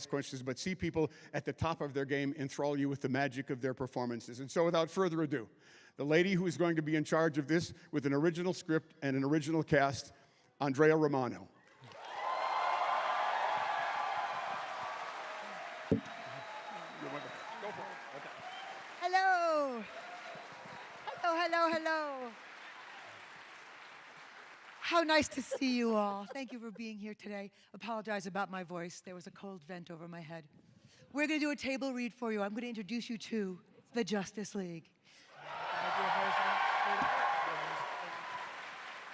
ask questions, but see people at the top of their game enthrall you with the magic of their performances. And so without further ado, the lady who is going to be in charge of this with an original script and an original cast, Andrea Romano. Hello. Hello, hello, hello. How nice to see you all. Thank you for being here today. Apologize about my voice. There was a cold vent over my head. We're going to do a table read for you. I'm going to introduce you to the Justice League.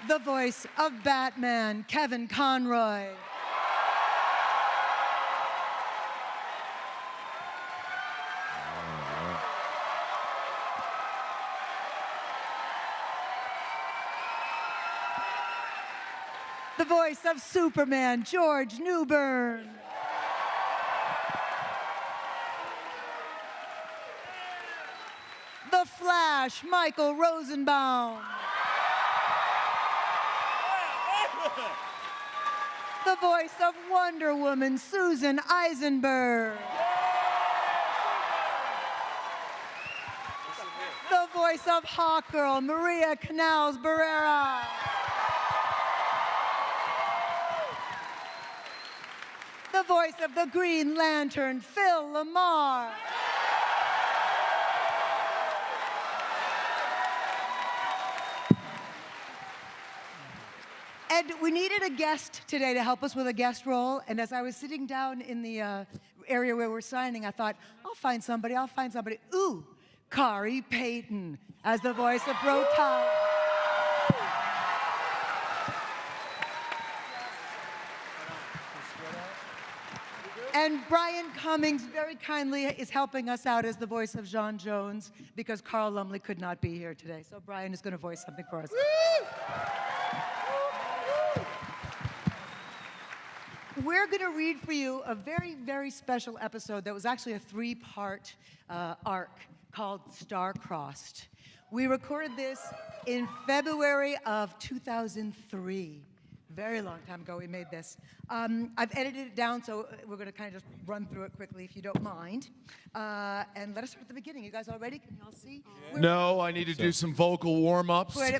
The voice of Batman, Kevin Conroy. The voice of Superman, George Newbern. The Flash, Michael Rosenbaum. The voice of Wonder Woman, Susan Eisenberg. The voice of Hawkgirl, Maria Canals Barrera. The voice of the Green Lantern, Phil Lamar. And we needed a guest today to help us with a guest role. And as I was sitting down in the area where we're signing, I thought, I'll find somebody. Ooh, Kari Payton as the voice of Rota. And Brian Cummings very kindly is helping us out as the voice of John Jones because Carl Lumley could not be here today. So Brian is going to voice something for us. We're going to read for you a very, very special episode that was actually a three-part arc called Star-Crossed. We recorded this in February of 2003. Very long time ago we made this. I've edited it down, so we're going to kind of just run through it quickly, if you don't mind. And let us start at the beginning. You guys all ready? Can you all see? Yeah. No, I need to do some vocal warm-ups. Wow.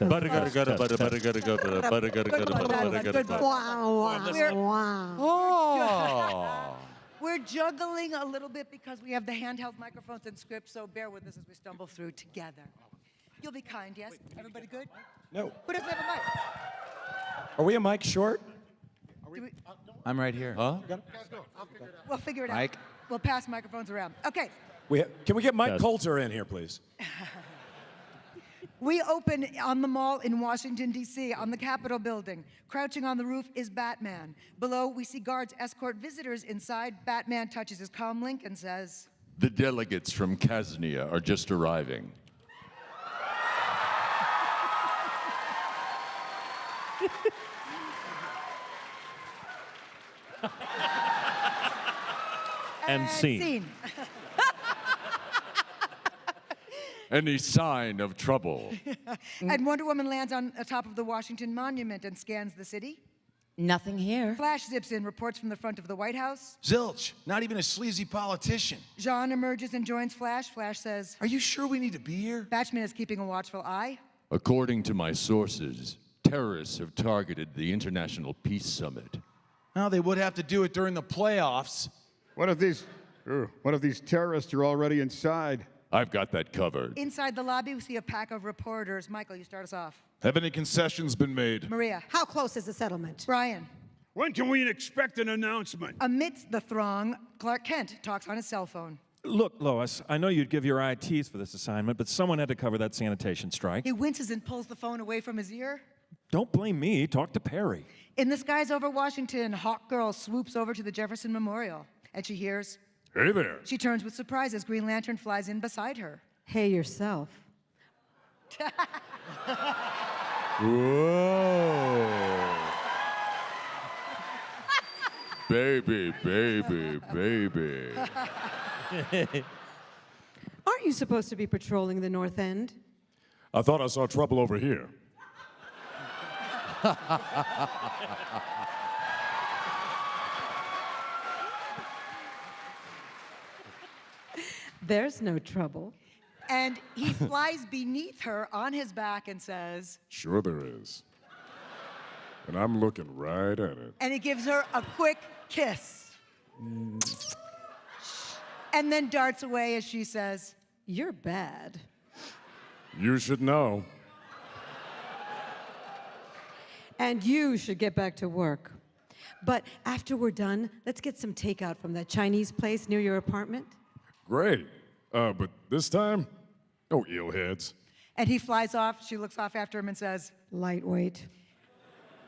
Oh. We're juggling a little bit because we have the handheld microphones and scripts, so bear with us as we stumble through together. You'll be kind, yes? Everybody good? No. Who doesn't have a mic? Are we a mic short? I'm right here. Huh? We'll figure it out. Mike? We'll pass microphones around. Okay. Can we get Mike Coulter in here, please? We open on the mall in Washington, D.C., on the Capitol building. Crouching on the roof is Batman. Below, we see guards escort visitors inside. Batman touches his comlink and says, The delegates from Kaznia are just arriving. And scene. Any sign of trouble? And Wonder Woman lands on the top of the Washington Monument and scans the city. Nothing here. Flash zips in, reports from the front of the White House. Zilch, not even a sleazy politician. Jean emerges and joins Flash. Flash says, Are you sure we need to be here? Batchman is keeping a watchful eye. According to my sources, terrorists have targeted the International Peace Summit. Well, they would have to do it during the playoffs. What if these terrorists are already inside? I've got that covered. Inside the lobby, we see a pack of reporters. Michael, you start us off. Have any concessions been made? Maria. How close is the settlement? Brian. When can we expect an announcement? Amidst the throng, Clark Kent talks on his cell phone. Look, Lois, I know you'd give your ITs for this assignment, but someone had to cover that sanitation strike. He winces and pulls the phone away from his ear. Don't blame me. Talk to Perry. In the skies over Washington, Hawkgirl swoops over to the Jefferson Memorial, and she hears, Hey there. She turns with surprise as Green Lantern flies in beside her. Hey yourself. Whoa. Baby, baby, baby. Aren't you supposed to be patrolling the North End? I thought I saw trouble over here. There's no trouble. And he flies beneath her on his back and says, Sure there is. And I'm looking right at it. and he gives her a quick kiss. And then darts away as she says, You're bad. You should know. And you should get back to work. But after we're done, let's get some takeout from that Chinese place near your apartment. Great. But this time, no eelheads. and he flies off. She looks off after him and says, Lightweight.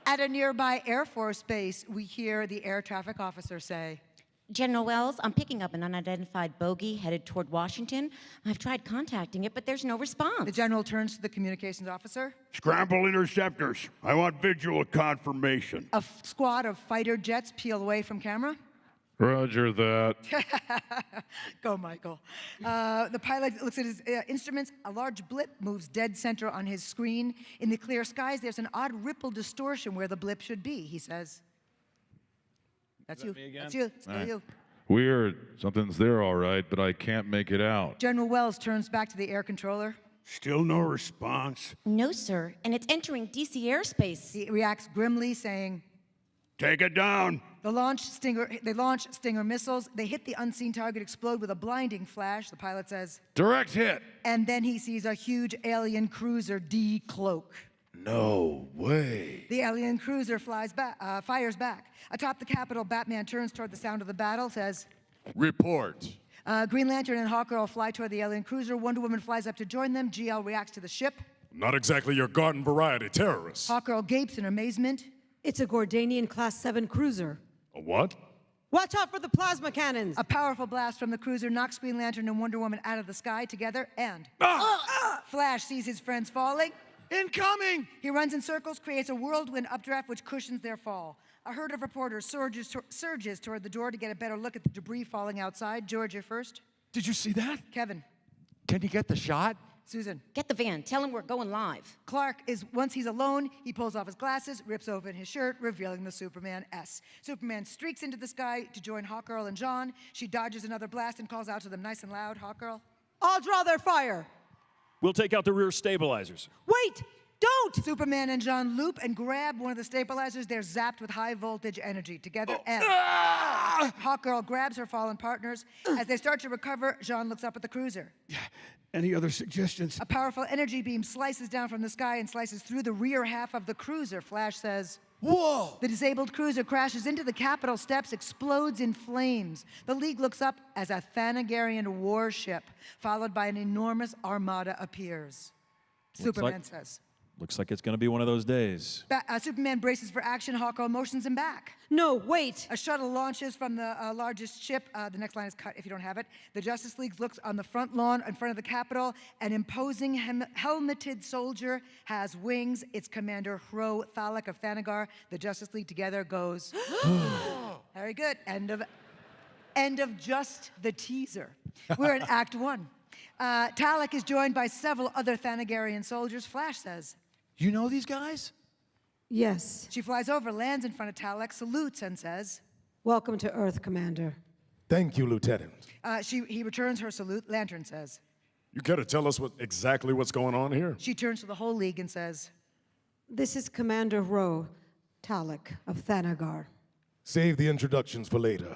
at a nearby Air Force base, we hear the air traffic officer say, General Wells, I'm picking up an unidentified bogey headed toward Washington. I've tried contacting it, but there's no response. the general turns to the communications officer. Scramble interceptors. I want visual confirmation. A squad of fighter jets peel away from camera. Roger that. Go, Michael. The pilot looks at his instruments. A large blip moves dead center on his screen. In the clear skies, there's an odd ripple distortion where the blip should be, he says. That's you. That's you. Still you. Weird. Something's there, all right, but I can't make it out. General Wells turns back to the air controller. Still no response. No, sir, and it's entering DC airspace. He reacts grimly, saying, Take it down. they launch Stinger missiles. They hit the unseen target, explode with a blinding flash, the pilot says. Direct hit. And then he sees a huge alien cruiser decloak. No way. The alien cruiser fires back. Atop the Capitol, Batman turns toward the sound of the battle, says, Report. Green Lantern and Hawkgirl fly toward the alien cruiser. Wonder Woman flies up to join them. GL reacts to the ship. Not exactly your garden variety terrorist. Hawkgirl gapes in amazement. It's a Gordanian Class 7 cruiser. A what? Watch out for the plasma cannons. A powerful blast from the cruiser knocks Green Lantern and Wonder Woman out of the sky together, and Flash sees his friends falling. Incoming! He runs in circles, creates a whirlwind updraft which cushions their fall. A herd of reporters surges toward the door to get a better look at the debris falling outside. George, you're first. Did you see that? Kevin. Can you get the shot? Susan. Get the van. Tell him we're going live. Clark is, once he's alone, he pulls off his glasses, rips open his shirt, revealing the Superman S. Superman streaks into the sky to join Hawkgirl and John. She dodges another blast and calls out to them nice and loud, Hawkgirl. I'll draw their fire. We'll take out the rear stabilizers. Wait! Don't! Superman and John loop and grab one of the stabilizers. They're zapped with high voltage energy together. And Hawkgirl grabs her fallen partners. As they start to recover, John looks up at the cruiser. Any other suggestions? A powerful energy beam slices down from the sky and slices through the rear half of the cruiser. Flash says, Whoa! the disabled cruiser crashes into the Capitol steps, explodes in flames. The League looks up as a Thanagarian warship, followed by an enormous armada appears. Superman says. Looks like it's going to be one of those days. Superman braces for action. Hawkgirl motions him back. No, wait. A shuttle launches from the largest ship. The next line is cut if you don't have it. The Justice League looks on the front lawn in front of the Capitol. An imposing helmeted soldier has wings. It's Commander Hro Thalek of Thanagar. The Justice League together goes. Very good. End of just the teaser. We're in Act 1. Thalek is joined by several other Thanagarian soldiers. Flash says. You know these guys? Yes. She flies over, lands in front of Thalek, salutes, and says. Welcome to Earth, Commander. Thank you, Lieutenant. He returns her salute. Lantern says. You care to tell us exactly what's going on here? She turns to the whole League and says, This is Commander Hro Thalek of Thanagar. Save the introductions for later.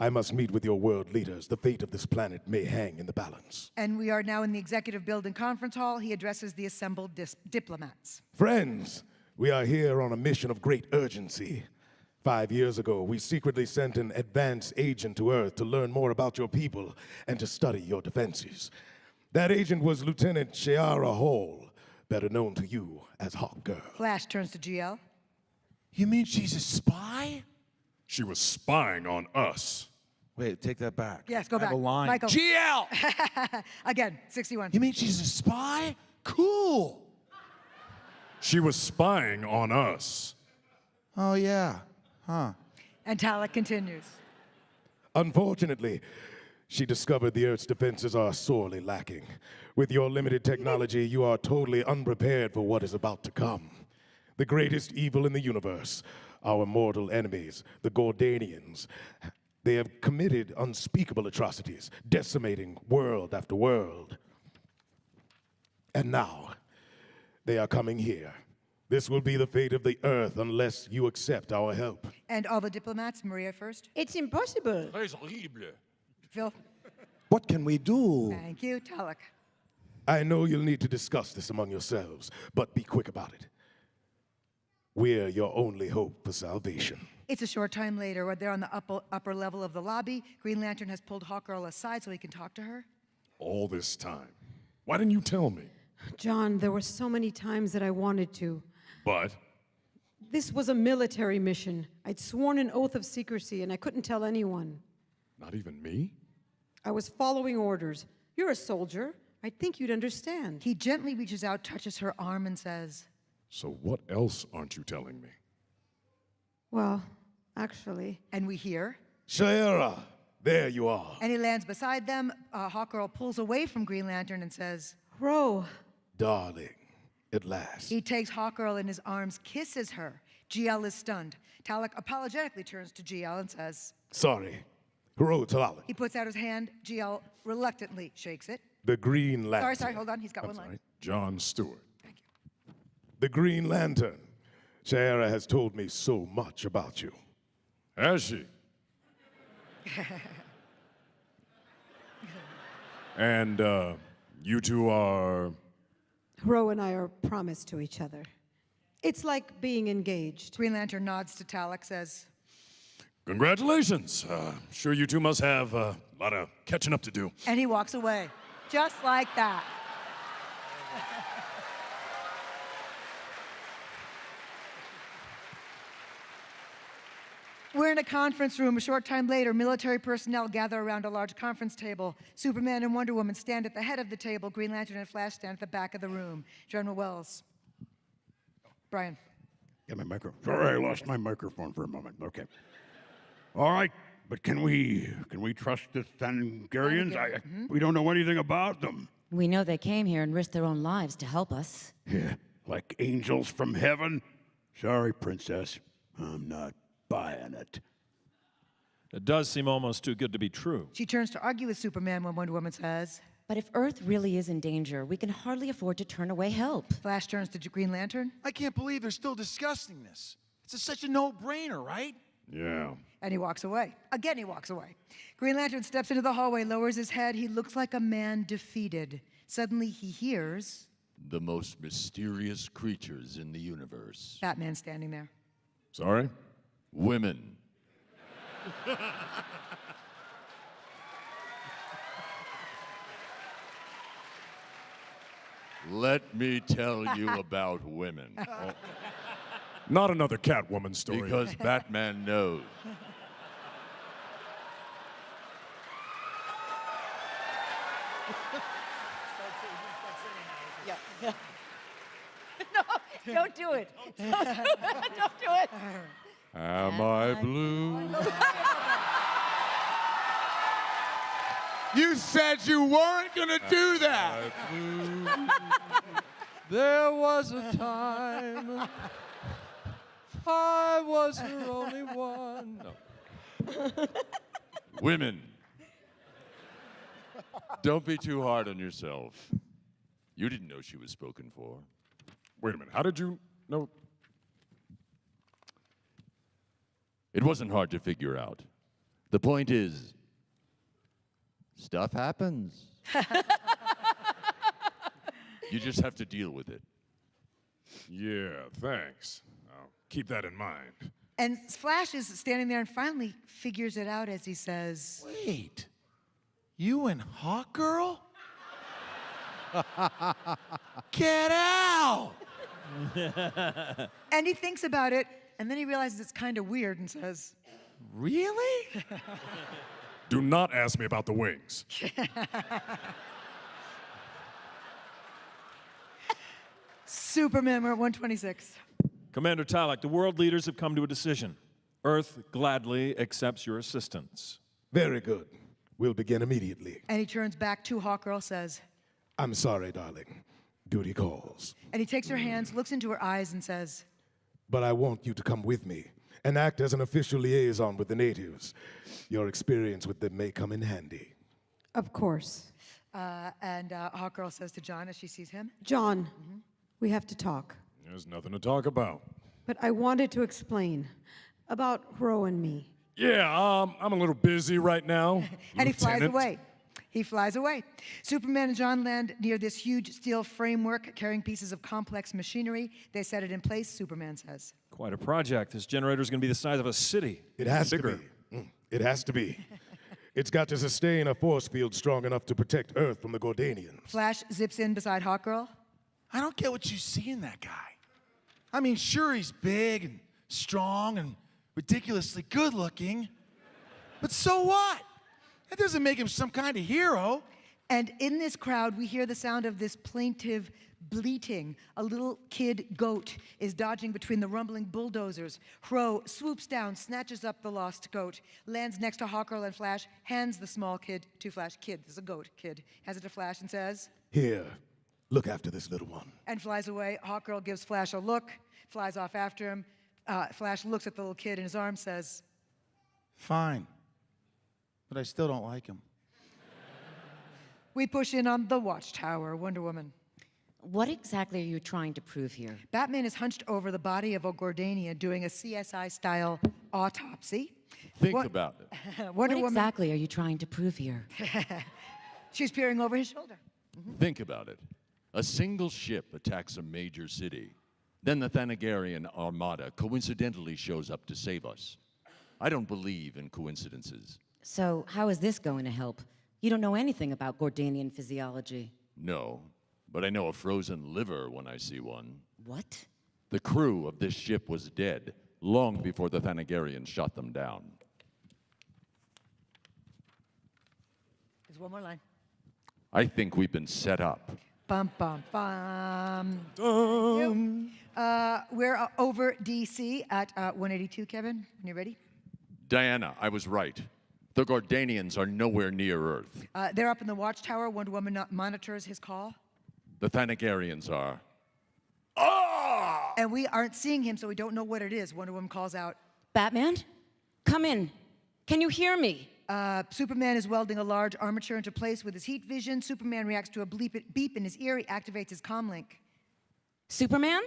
I must meet with your world leaders. The fate of this planet may hang in the balance. and we are now in the executive building conference hall. He addresses the assembled diplomats. Friends, we are here on a mission of great urgency. 5 years ago, we secretly sent an advanced agent to Earth to learn more about your people and to study your defenses. That agent was Lieutenant Shiara Hall, better known to you as Hawkgirl. Flash turns to GL. You mean she's a spy? She was spying on us. Wait, take that back. Yes, go I back. have a line. Michael. GL! Again, 61. You mean she's a spy? Cool. She was spying on us. Oh, yeah. Huh. And Thalek continues. Unfortunately, she discovered the Earth's defenses are sorely lacking. With your limited technology, you are totally unprepared for what is about to come. The greatest evil in the universe, our mortal enemies, the Gordanians, They have committed unspeakable atrocities, decimating world after world. And now, they are coming here. This will be the fate of the Earth unless you accept our help. And all the diplomats, Maria first. It's impossible. Très horrible. Phil. What can we do? Thank you, Talak. I know you'll need to discuss this among yourselves, but be quick about it. We're your only hope for salvation. It's a short time later where they're on the upper level of the lobby. Green Lantern has pulled Hawkgirl aside so he can talk to her. All this time. Why didn't you tell me? John, there were so many times that I wanted to. But This was a military mission. I'd sworn an oath of secrecy, and I couldn't tell anyone. not even me? I was following orders. You're a soldier. I'd think you'd understand. He gently reaches out, touches her arm, and says, So what else aren't you telling me? Well, actually, and we hear, Shayera, there you are. and he lands beside them. Hawkgirl pulls away from Green Lantern and says, Ro, Darling, at last. he takes Hawkgirl in his arms, kisses her. GL is stunned. Talak apologetically turns to GL and says, Sorry. Hero Talala. he puts out his hand. GL reluctantly shakes it. The Green Lantern. Sorry, hold on. He's got one line. John Stewart. Thank you. The Green Lantern. Shayera has told me so much about you. Has she? And you two are. Ro and I are promised to each other. It's like being engaged. Green Lantern nods to Talak, says, Congratulations. Sure, you two must have a lot of catching up to do. and he walks away. Just like that. We're in a conference room. A short time later, military personnel gather around a large conference table. Superman and Wonder Woman stand at the head of the table. Green Lantern and Flash stand at the back of the room. General Wells. Brian. Get my microphone. Sorry, I lost my microphone for a moment. Okay. All right, but can we trust the Thangarians? We don't know anything about them. We know they came here and risked their own lives to help us. Yeah, like angels from heaven. Sorry, princess. I'm not buying it. It does seem almost too good to be true. She turns to argue with Superman when Wonder Woman says, But if Earth really is in danger, we can hardly afford to turn away help. Flash turns to Green Lantern, I can't believe they're still discussing this. It's such a no-brainer, right? Yeah. and he walks away. Again, he walks away. Green Lantern steps into the hallway, lowers his head. He looks like a man defeated. Suddenly, he hears The most mysterious creatures in the universe. Batman standing there. Sorry? Women. Let me tell you about women. Not another Catwoman story. Because Batman knows. No, don't do it. Don't do it. Am I blue? You said you weren't gonna do that. There was a time I was her only one. No. Women, don't be too hard on yourself. You didn't know she was spoken for. Wait a minute. How did you know? It wasn't hard to figure out. The point is, stuff happens. You just have to deal with it. Yeah, thanks. I'll keep that in mind. And Flash is standing there and finally figures it out as he says, Wait, you and Hawkgirl? Get out! and he thinks about it, and then he realizes it's kind of weird and says, Really? Do not ask me about the wings. Superman, we're at 126. Commander Talak, the world leaders have come to a decision. Earth gladly accepts your assistance. Very good. We'll begin immediately. And he turns back to Hawkgirl, says, I'm sorry, darling. Duty calls. and he takes her hands, looks into her eyes, and says, But I want you to come with me. and act as an official liaison with the natives. Your experience with them may come in handy. Of course. And Hawkgirl says to John as she sees him, John, we have to talk. There's nothing to talk about. But I wanted to explain about Ro and me. Yeah, I'm a little busy right now. and he flies Lieutenant. away. He flies away. Superman and John land near this huge steel framework carrying pieces of complex machinery. They set it in place, Superman says. Quite a project. This generator is going to be the size of a city. It has Bigger. to be. It has to be. It's got to sustain a force field strong enough to protect Earth from the Gordanians. Flash zips in beside Hawkgirl. I don't get what you see in that guy. I mean, sure, he's big and strong and ridiculously good looking, but so what? That doesn't make him some kind of hero. And in this crowd, we hear the sound of this plaintive bleating. A little kid goat is dodging between the rumbling bulldozers. Ro swoops down, snatches up the lost goat, lands next to Hawkgirl and Flash, hands the small kid to Flash. Kid, this is a goat kid. Hands it to Flash and says, Here, look after this little one. and flies away. Hawkgirl gives Flash a look, flies off after him. Flash looks at the little kid in his arms, says, Fine, but I still don't like him. we push in on the Watchtower, Wonder Woman. What exactly are you trying to prove here? Batman is hunched over the body of a Gordania doing a CSI-style autopsy. Think What- about it. Wonder What Woman, exactly are you trying to prove here? she's peering over his shoulder. Think about it. A single ship attacks a major city. Then the Thanagarian armada coincidentally shows up to save us. I don't believe in coincidences. So, how is this going to help? You don't know anything about Gordanian physiology. No, but I know a frozen liver when I see one. What? The crew of this ship was dead long before the Thanagarians shot them down. There's one more line. I think we've been set up. Bum, bum, bum. We're over DC at 182, Kevin. When you're ready. Diana, I was right. The Gordanians are nowhere near Earth. They're up in the Watchtower. Wonder Woman monitors his call. The Thanagarians are. And we aren't seeing him, so we don't know what it is. Wonder Woman calls out. Batman? Come in. Can you hear me? Superman is welding a large armature into place with his heat vision. Superman reacts to a beep in his ear. He activates his comlink. Superman?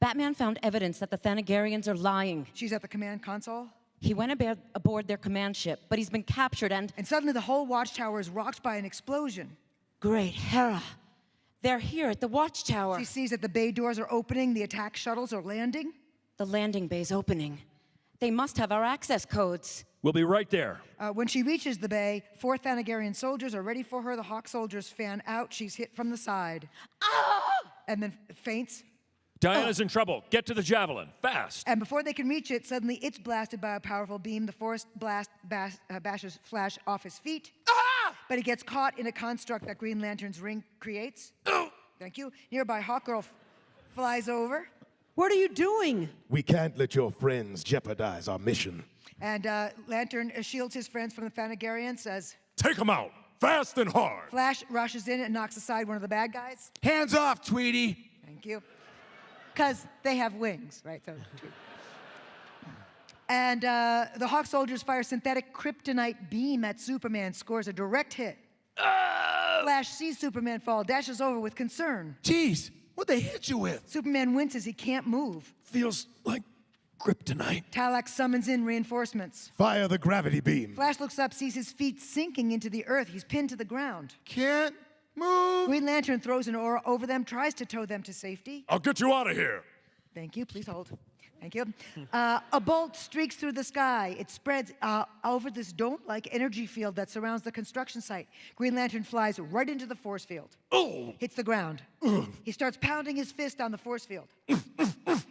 Batman found evidence that the Thanagarians are lying. She's at the command console. He went aboard their command ship, but he's been captured and suddenly the whole Watchtower is rocked by an explosion. Great Hera. They're here at the Watchtower. She sees that the bay doors are opening, the attack shuttles are landing. The landing bay's opening. They must have our access codes. We'll be right there. When she reaches the bay, 4 Thanagarian soldiers are ready for her. The Hawk soldiers fan out. She's hit from the side. And then faints. Diana's in trouble. Get to the Javelin, fast. And before they can reach it, suddenly it's blasted by a powerful beam. The force blast bashes Flash off his feet. But he gets caught in a construct that Green Lantern's ring creates. Thank you. Nearby, Hawkgirl flies over. What are you doing? We can't let your friends jeopardize our mission. And Lantern shields his friends from the Thanagarians, says, Take them out, fast and hard. Flash rushes in and knocks aside one of the bad guys. Hands off, Tweety. Thank you. Because they have wings, right? So, and the Hawk soldiers fire synthetic kryptonite beam at Superman, scores a direct hit. Flash sees Superman fall, dashes over with concern. Jeez, what'd they hit you with? Superman winces, he can't move. Feels like kryptonite. Talax summons in reinforcements. Fire the gravity beam. Flash looks up, sees his feet sinking into the earth. He's pinned to the ground. Can't move. Green Lantern throws an aura over them, tries to tow them to safety. I'll get you out of here. Thank you, please hold. Thank you. A bolt streaks through the sky. It spreads over this dome-like energy field that surrounds the construction site. Green Lantern flies right into the force field. Hits the ground. He starts pounding his fist on the force field.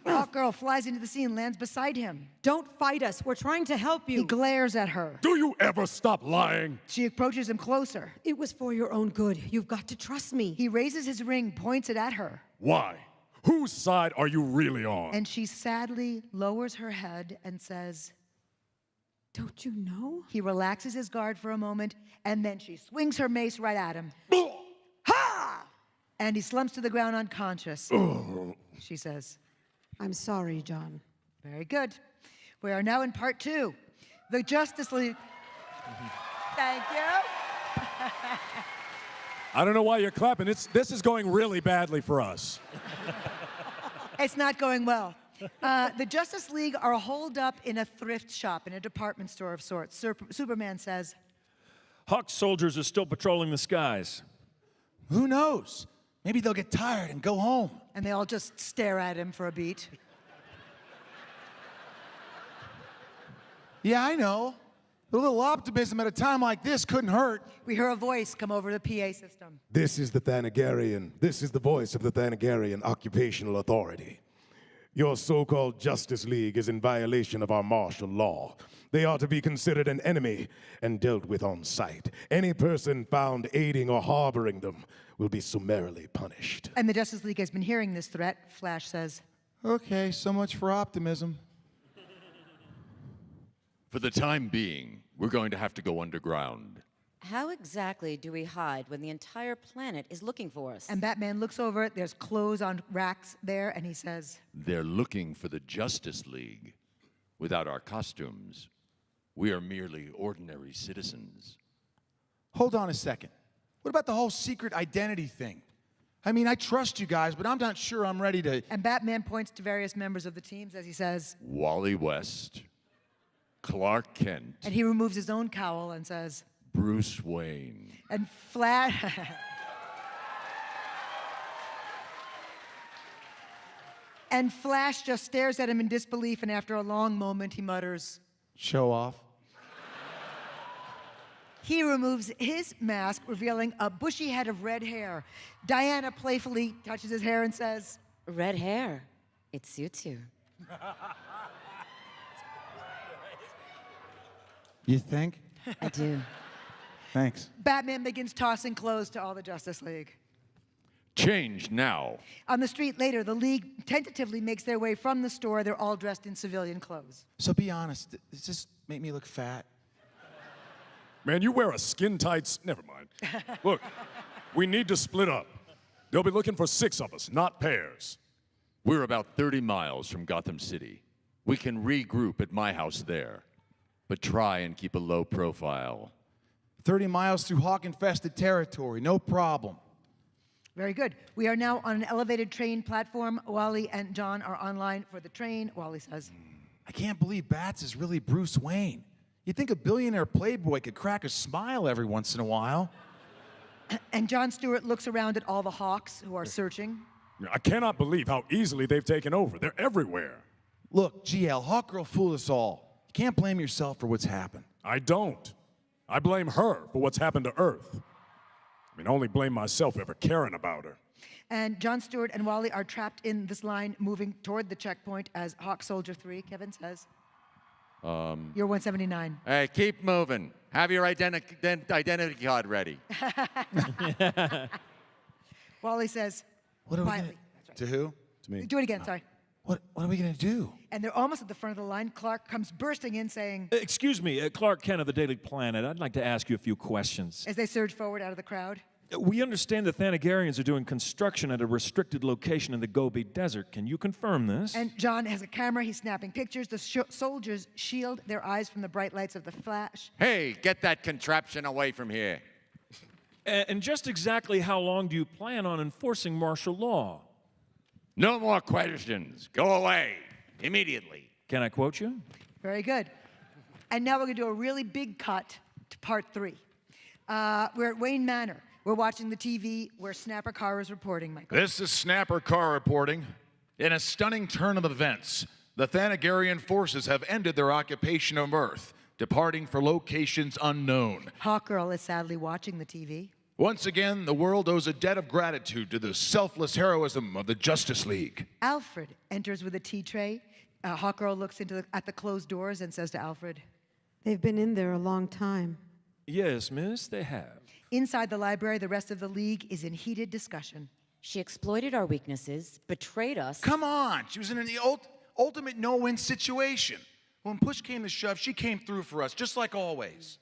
Hawkgirl flies into the scene, lands beside him. Don't fight us. We're trying to help you. He glares at her. Do you ever stop lying? She approaches him closer. It was for your own good. You've got to trust me. He raises his ring, points it at her. Why? Whose side are you really on? And she sadly lowers her head and says, Don't you know? he relaxes his guard for a moment, and then she swings her mace right at him. Ha! And he slumps to the ground unconscious. She says, I'm sorry, John. very good. We are now in part 2. The Justice League. Thank you. I don't know why you're clapping. This is going really badly for us. It's not going well. The Justice League are holed up in a thrift shop, in a department store of sorts. Superman says, Hawk soldiers are still patrolling the skies. Who knows? Maybe they'll get tired and go home. and they all just stare at him for a beat. Yeah, I know. A little optimism at a time like this couldn't hurt. We hear a voice come over the PA system. This is the Thanagarian. This is the voice of the Thanagarian Occupational Authority. Your so-called Justice League is in violation of our martial law. They are to be considered an enemy and dealt with on sight. Any person found aiding or harboring them will be summarily punished. And the Justice League has been hearing this threat, Flash says. Okay, so much for optimism. For the time being, we're going to have to go underground. How exactly do we hide when the entire planet is looking for us? And Batman looks over, there's clothes on racks there, and he says, They're looking for the Justice League. Without our costumes, we are merely ordinary citizens. Hold on a second. What about the whole secret identity thing? I mean, I trust you guys, but I'm not sure I'm ready to... And Batman points to various members of the teams as he says, Wally West, Clark Kent, and he removes his own cowl and says, Bruce Wayne. and Flash... And Flash just stares at him in disbelief, and after a long moment, he mutters, Show off. He removes his mask, revealing a bushy head of red hair. Diana playfully touches his hair and says, Red hair. It suits you. You think? I do. Thanks. Batman begins tossing clothes to all the Justice League. Change now. On the street later, the League tentatively makes their way from the store. They're all dressed in civilian clothes. So be honest, does this make me look fat? Man, you wear a skin-tight... Never mind. Look, we need to split up. They'll be looking for 6 of us, not pairs. We're about 30 miles from Gotham City. We can regroup at my house there, but try and keep a low profile. 30 miles through hawk-infested territory, no problem. Very good. We are now on an elevated train platform. Wally and John are online for the train. Wally says, I can't believe Bats is really Bruce Wayne. You'd think a billionaire playboy could crack a smile every once in a while. and John Stewart looks around at all the Hawks who are searching. I cannot believe how easily they've taken over. They're everywhere. Look, GL, Hawkgirl fooled us all. You can't blame yourself for what's happened. I don't. I blame her for what's happened to Earth. I mean, I only blame myself ever caring about her. And John Stewart and Wally are trapped in this line moving toward the checkpoint as Hawk Soldier 3, Kevin says. You're 179. Hey, keep moving. Have your identity card ready. Wally says, What are we quietly. gonna... To who? To me. Do it again, sorry. What are we gonna do? And they're almost at the front of the line. Clark comes bursting in saying, Excuse me, Clark Kent of the Daily Planet. I'd like to ask you a few questions. as they surge forward out of the crowd. We understand the Thanagarians are doing construction at a restricted location in the Gobi Desert. Can you confirm this? And John has a camera. He's snapping pictures. The soldiers shield their eyes from the bright lights of the flash. Hey, get that contraption away from here. And just exactly how long do you plan on enforcing martial law? No more questions. Go away immediately. Can I quote you? Very good. And now we're going to do a really big cut to part 3. We're at Wayne Manor. We're watching the TV where Snapper Carr is reporting, Michael. This is Snapper Carr reporting. In a stunning turn of events, the Thanagarian forces have ended their occupation of Earth, departing for locations unknown. Hawkgirl is sadly watching the TV. Once again, the world owes a debt of gratitude to the selfless heroism of the Justice League. Alfred enters with a tea tray. Hawkgirl looks at the closed doors and says to Alfred, They've been in there a long time. Yes, miss, they have. inside the library, the rest of the League is in heated discussion. She exploited our weaknesses, betrayed us. Come on, she was in the ultimate no-win situation. When push came to shove, she came through for us, just like always.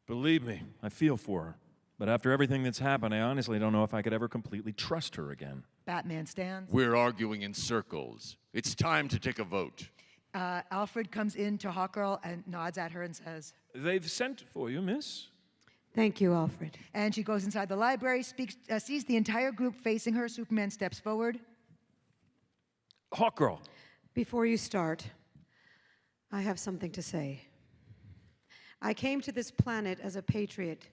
Believe me, I feel for her. But after everything that's happened, I honestly don't know if I could ever completely trust her again. Batman stands. We're arguing in circles. It's time to take a vote. Alfred comes in to Hawkgirl and nods at her and says, They've sent for you, miss. Thank you, Alfred. and she goes inside the library, sees the entire group facing her. Superman steps forward. Hawkgirl. Before you start, I have something to say. I came to this planet as a patriot.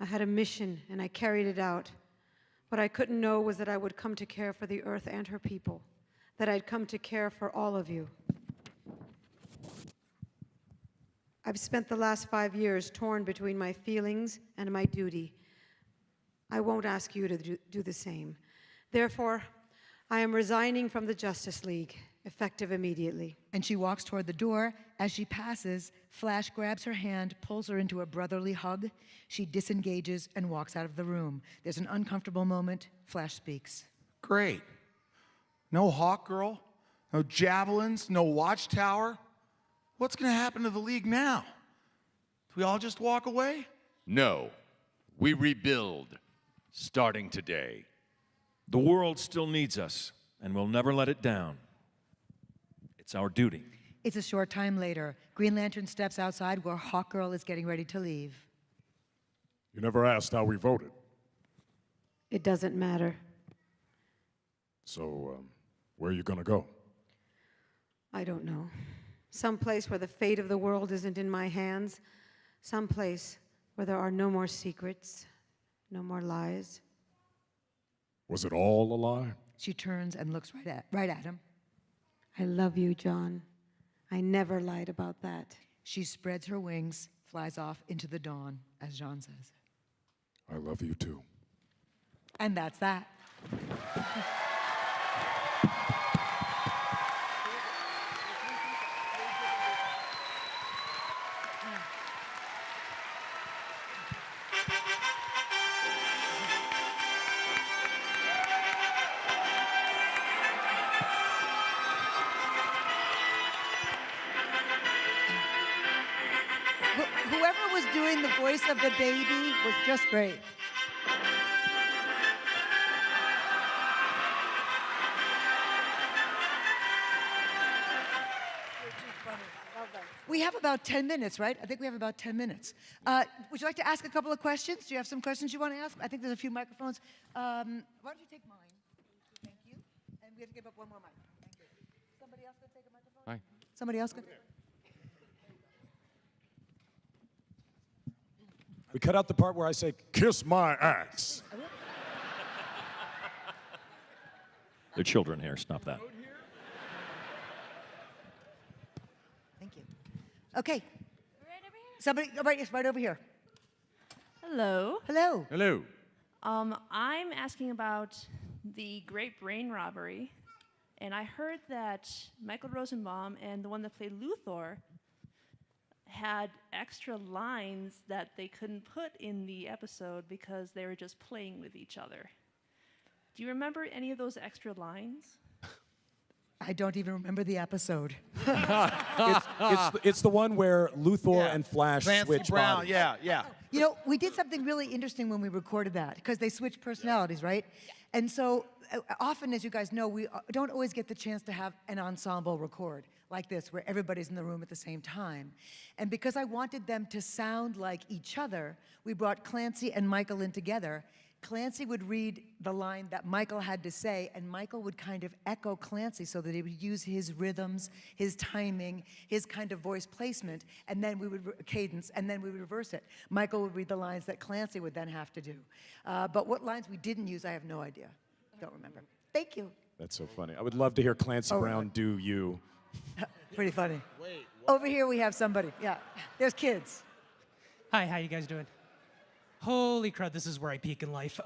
I had a mission and I carried it out. What I couldn't know was that I would come to care for the earth and her people, that I'd come to care for all of you. I've spent the last 5 years torn between my feelings and my duty. I won't ask you to do the same. Therefore, I am resigning from the Justice League, effective immediately. And she walks toward the door. As she passes, Flash grabs her hand, pulls her into a brotherly hug. She disengages and walks out of the room. There's an uncomfortable moment. Flash speaks. Great. No Hawkgirl, no javelins, no watchtower. What's going to happen to the League now? Do we all just walk away? No, we rebuild, starting today. The world still needs us, and we'll never let it down. It's our duty. It's a short time later. Green Lantern steps outside where Hawkgirl is getting ready to leave. You never asked how we voted. It doesn't matter. So, where are you going to go? I don't know. Someplace where the fate of the world isn't in my hands. Someplace where there are no more secrets, no more lies. Was it all a lie? She turns and looks right at him. I love you, John. I never lied about that. She spreads her wings, flies off into the dawn, as John says. I love you too. And that's that. Whoever was doing the voice of the baby was just great. We have about 10 minutes, right? I think we have about 10 minutes. Would you like to ask a couple of questions? Do you have some questions you want to ask? I think there's a few microphones. Why don't you take mine? Thank you. And we have to give up one more mic. Thank you. Somebody else going to take a microphone? Hi. Somebody else going to? We cut out the part where I say, kiss my ass. There are children here. Stop that. Thank you. Okay. Somebody, right over here. Hello. Hello. Hello. I'm asking about the Great Brain Robbery, and I heard that Michael Rosenbaum and the one that played Luthor had extra lines that they couldn't put in the episode because they were just playing with each other. Do you remember any of those extra lines? I don't even remember the episode. It's the one where Luthor and Flash Clancy switch Brown, bodies. yeah. You know, we did something really interesting when we recorded that because they switched personalities, right? And so often, as you guys know, we don't always get the chance to have an ensemble record like this where everybody's in the room at the same time. And because I wanted them to sound like each other, we brought Clancy and Michael in together. Clancy would read the line that Michael had to say, and Michael would kind of echo Clancy so that he would use his rhythms, his timing, his kind of voice placement, and then we would cadence, and then we would reverse it. Michael would read the lines that Clancy would then have to do. But what lines we didn't use, I have no idea. Don't remember. Thank you. That's so funny. I would love to hear Clancy Brown do you. Pretty funny. Over here we have somebody. Yeah, there's kids. Hi, how you guys doing? Holy crud, this is where I peak in life.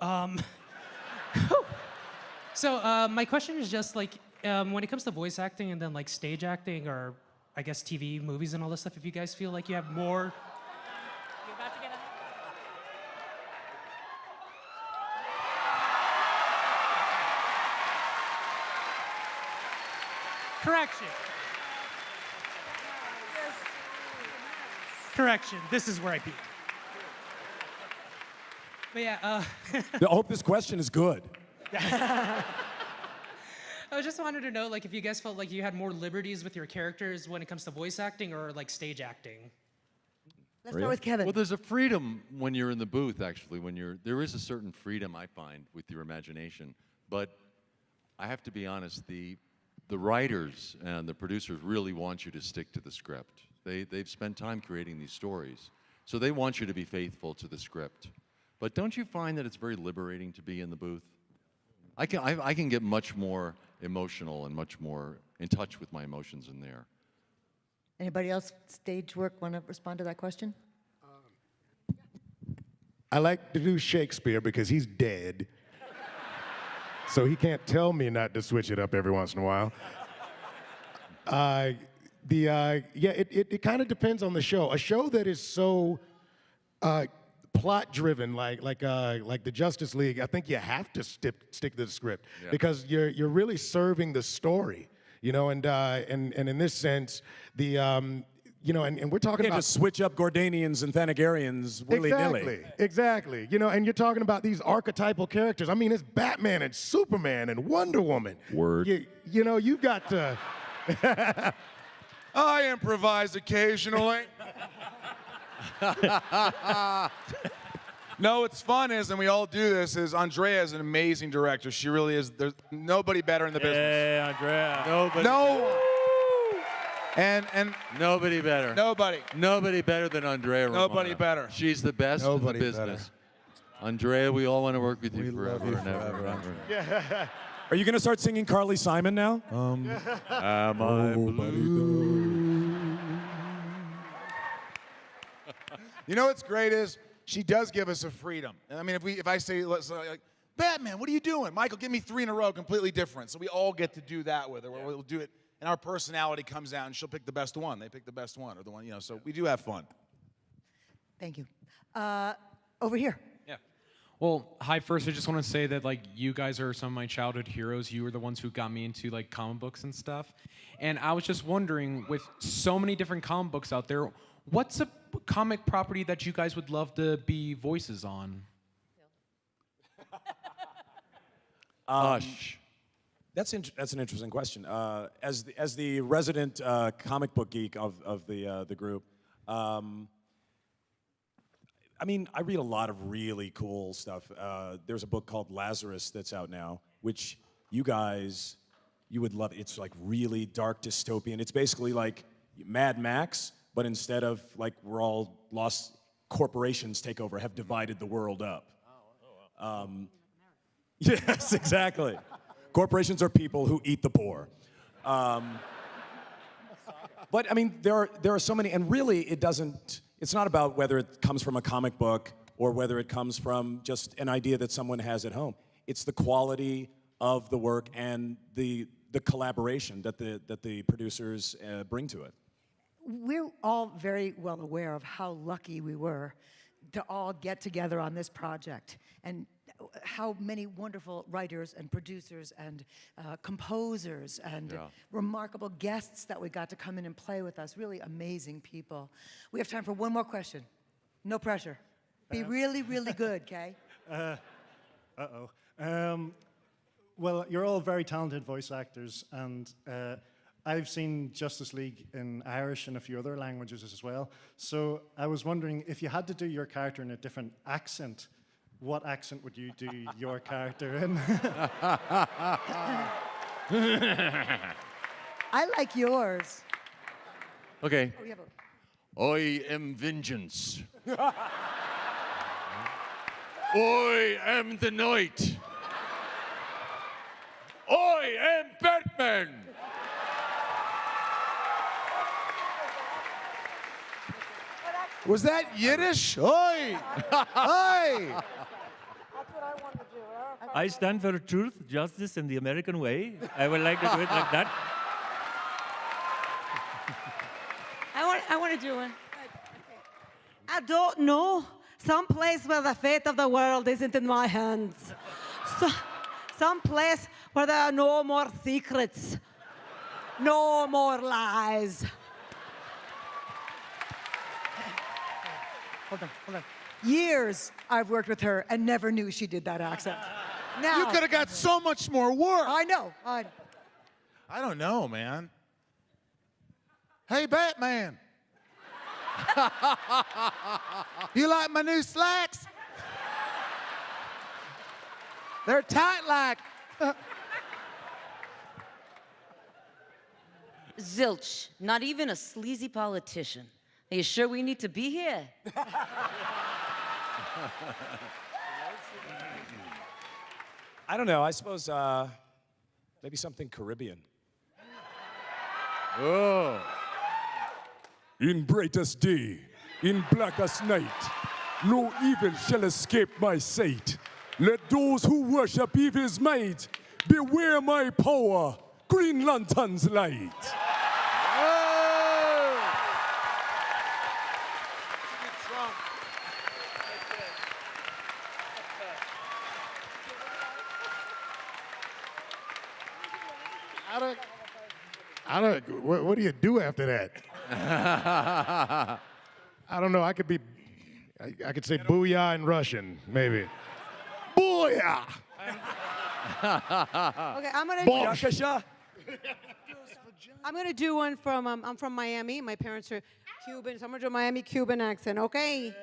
So my question is just like, when it comes to voice acting and then like stage acting or I guess TV, movies and all this stuff, if you guys feel like you have more... You're about to get a... Correction. Correction, this is where I peak. But yeah, I hope this question is good. I just wanted to know, like, if you guys felt like you had more liberties with your characters when it comes to voice acting or like stage acting. Let's start with Kevin. Well, there's a freedom when you're in the booth, actually. There is a certain freedom, I find, with your imagination. But I have to be honest, the writers and the producers really want you to stick to the script. They've spent time creating these stories. So they want you to be faithful to the script. But don't you find that it's very liberating to be in the booth? I can get much more emotional and much more in touch with my emotions in there. Anybody else stage work want to respond to that question? I like to do Shakespeare because he's dead. So he can't tell me not to switch it up every once in a while. It kind of depends on the show. A show that is so plot-driven, like the Justice League, I think you have to stick to the script because you're really serving the story, you know. And in this sense, and we're talking You can't about just switch up Gordanians and Thanagarians willy-nilly. Exactly. You know, and you're talking about these archetypal characters. I mean, it's Batman and Superman and Wonder Woman. Word. You know, you've got to. I improvise occasionally. No, what's fun is, and we all do this, is Andrea is an amazing director. She really is. There's nobody better in the business. Hey, Andrea. Nobody. No. And Nobody better. Nobody better than Andrea Romano. Nobody better. She's the best Nobody in the business. Andrea, we all want to work with you forever and ever and ever. Are you going to start singing Carly Simon now? Am I blue? You know what's great is she does give us a freedom. I mean, if I say, like, Batman, what are you doing? Michael, give me 3 in a row, completely different. So we all get to do that with her. We'll do it, and our personality comes out, and she'll pick the best one. They pick the best one, or the one, you know. So we do have fun. Thank you. Over here. Yeah. Well, hi. First, I just want to say that like you guys are some of my childhood heroes. You were the ones who got me into like comic books and stuff. And I was just wondering, with so many different comic books out there, what's a comic property that you guys would love to be voices on? Hush. That's an interesting question. As the resident comic book geek of the group, I mean, I read a lot of really cool stuff. There's a book called Lazarus that's out now, which you would love. It's like really dark dystopian. It's basically like Mad Max, but instead of like we're all lost, corporations take over, have divided the world up. Yes, exactly. Corporations are people who eat the poor. But I mean, there are so many, and really, it's not about whether it comes from a comic book or whether it comes from just an idea that someone has at home. It's the quality of the work and the collaboration that the producers bring to it. We're all very well aware of how lucky we were to all get together on this project, and how many wonderful writers and producers and composers and remarkable guests that we got to come in and play with us. Really amazing people. We have time for one more question. No pressure. Be really, really good, Kay. Well, you're all very talented voice actors, and I've seen Justice League in Irish and a few other languages as well. So I was wondering, if you had to do your character in a different accent, what accent would you do your character in? I like yours. Okay. Oh, you have I am vengeance. I am the night. I am Batman. Was that Yiddish? Oi! Oi! I stand for truth, justice, and the American way. I would like to do it like that. I want to do one. I don't know. Some place where the fate of the world isn't in my hands. Some place where there are no more secrets. No more lies. Hold on. Years I've worked with her and never knew she did that accent. Now, You could have got so much more work. I know. I don't know, man. Hey, Batman. You like my new slacks? They're tight like. Zilch, not even a sleazy politician. Are you sure we need to be here? I don't know. I suppose maybe something Caribbean. Oh. In brightest day, in blackest night, no evil shall escape my sight. Let those who worship evil's might beware my power, Green Lantern's light. What do you do after that? I don't know. I could say booyah in Russian, maybe. Booyah! Okay, I'm gonna do one from. I'm from Miami. My parents are Cuban, so I'm gonna do a Miami Cuban accent. Okay.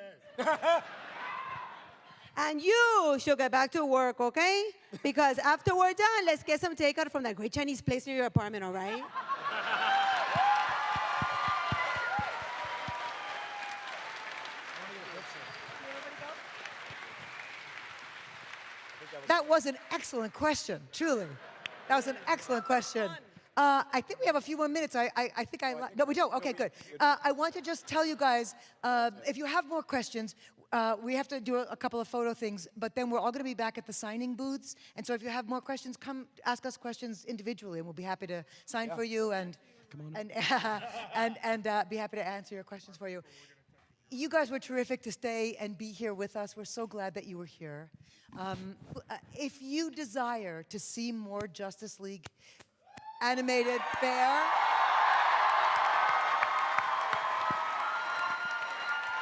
And you should get back to work, okay? Because after we're done, let's get some takeout from that great Chinese place near your apartment, all right? That was an excellent question, truly. That was an excellent question. I think we have a few more minutes. No, we don't. Okay, good. I want to just tell you guys, if you have more questions, we have to do a couple of photo things, but then we're all going to be back at the signing booths. And so if you have more questions, come ask us questions individually, and we'll be happy to sign for you and be happy to answer your questions for you. You guys were terrific to stay and be here with us. We're so glad that you were here. If you desire to see more Justice League animated fare,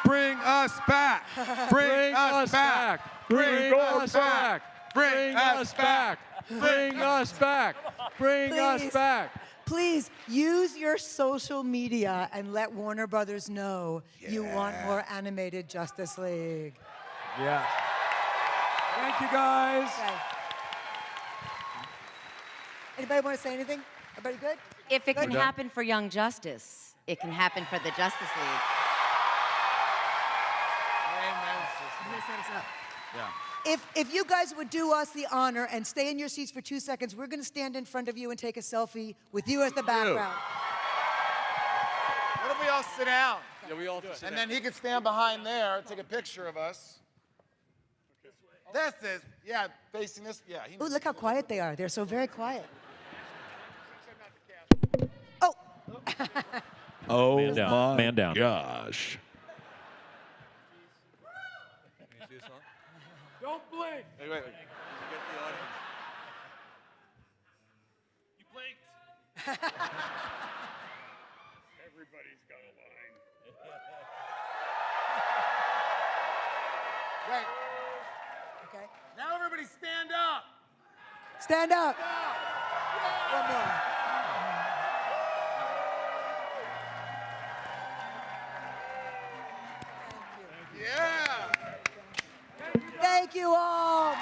Bring us back. Bring us back. Bring us back. Bring us back. Bring us back. Bring us Please. back. please use your social media and let Warner Brothers know you want more animated Justice League. Yeah. Thank you, guys. Okay. Anybody want to say anything? Everybody good? If it Good? can happen for Young Justice, it can happen for the Justice League. I'm gonna set us up. Yeah. If you guys would do us the honor and stay in your seats for 2 seconds, we're going to stand in front of you and take a selfie with you as the background. What if we all sit down? Yeah, we all sit And then he could stand behind there, take a picture of us. This is, yeah, facing this, yeah. Oh, look how quiet they are. They're so very quiet. Oh Man down. Man down. gosh. Don't blink. Hey, wait. Get the audience. You blinked. Everybody's got a line. Right. Okay. Now everybody stand up. Stand up. One more. Yeah. Thank you all.